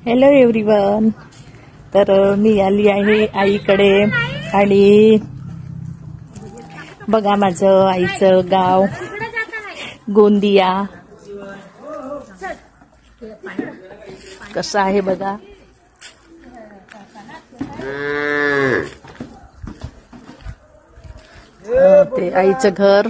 Hello everyone. तर मी आली आहे आईकडे आणि बघा माझं आईचं गाव गोंदिया कसं आहे बघा. ते आईचं घर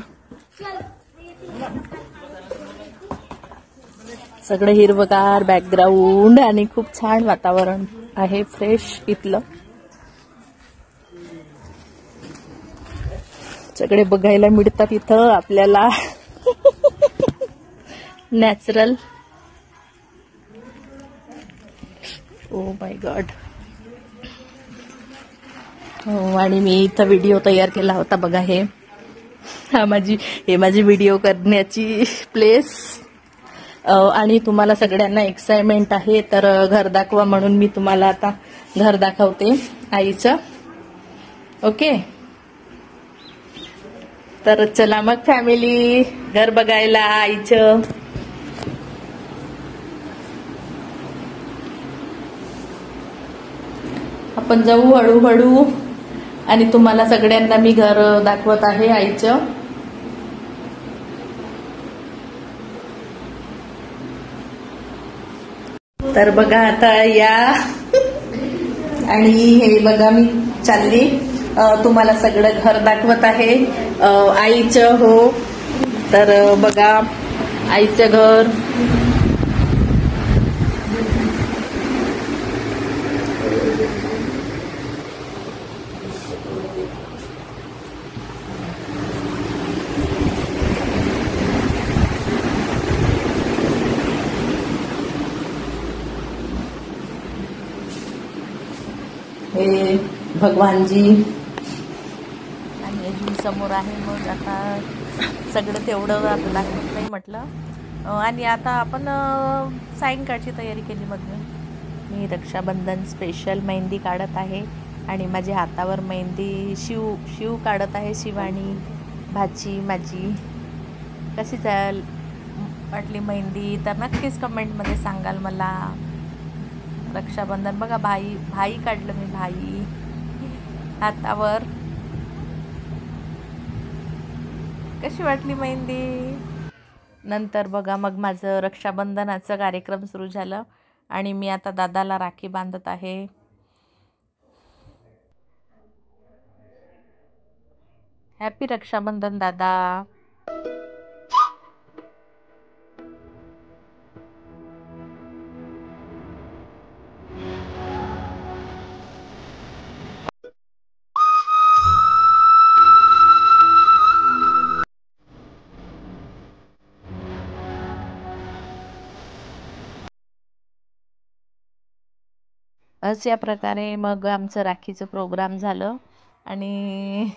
सगळं हिरवगार बॅकग्राऊंड आणि खूप छान वातावरण आहे, फ्रेश इथलं. सगळे बघायला मिळतात इथं आपल्याला नॅचरल. Oh my God. हो, आणि मी इथं व्हिडिओ तयार केला होता बघा. हे माझी व्हिडिओ करण्याची प्लेस. आणि तुम्हाला सगळ्यांना एक्साइटमेंट आहे, तर घर दाखवा म्हणून मी तुम्हाला आता घर दाखवते आईचं. ओके, तर चला मग फॅमिली घर बघायला आईचं. आपण जाऊ हळूहळू आणि तुम्हाला सगळ्यांना मी घर दाखवत आहे आईचं. तर बघा आता या आणि हे बघा मी चालली तुम्हाला सगळं घर दाखवत आहे आईचं. हो, तर बघा आईचं घर. हे भगवानजी आणि अजून समोर आहे. मग आता सगळं तेवढं आता दाखवत नाही म्हटलं. आणि आता आपण सायंकाळची तयारी केली. मग मी रक्षाबंधन स्पेशल मेहंदी काढत आहे आणि माझ्या हातावर मेहंदी शिव काढत आहे. शिवानी भाची माझी. कशी वाटली मेहंदी तर नक्कीच कमेंटमध्ये सांगाल मला. रक्षाबंधन बघा, भाई काढलं मी, भाई हातावर. कशी वाटली मेहंदी. नंतर बघा मग माझं रक्षाबंधनाचं कार्यक्रम सुरू झालं आणि मी आता दादाला राखी बांधत आहे. हॅपी रक्षाबंधन दादा. अशा प्रकारे मग आमचं राखीचं प्रोग्राम झालं आणि